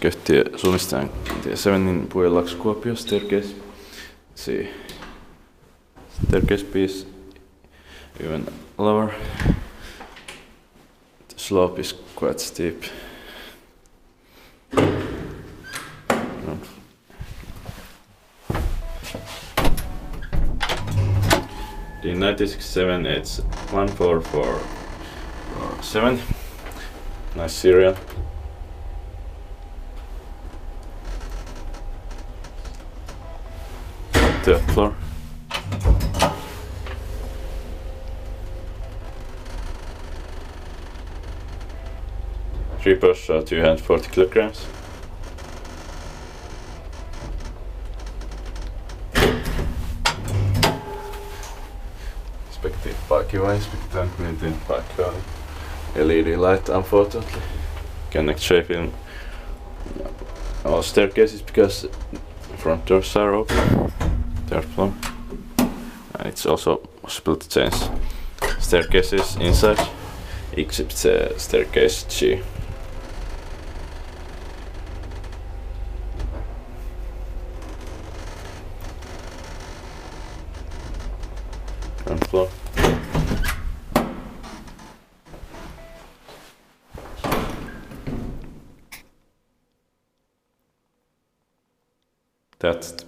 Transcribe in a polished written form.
Suunnistajantie Suunnistajantie 7 in Puijonlaakso Kuopio staircase. See, staircase piece even lower. The slope is quite steep. The 96-7, it's 14447. Nice serial. Third floor. Reapers are 240 kilograms. Expected paikkiva, inspektään mietin paikkaa. LED light, unfortunately. Cannot show film all staircases because front doors are open. Third floor. And it's also possible to change staircases inside, except staircase G. Ground floor. That's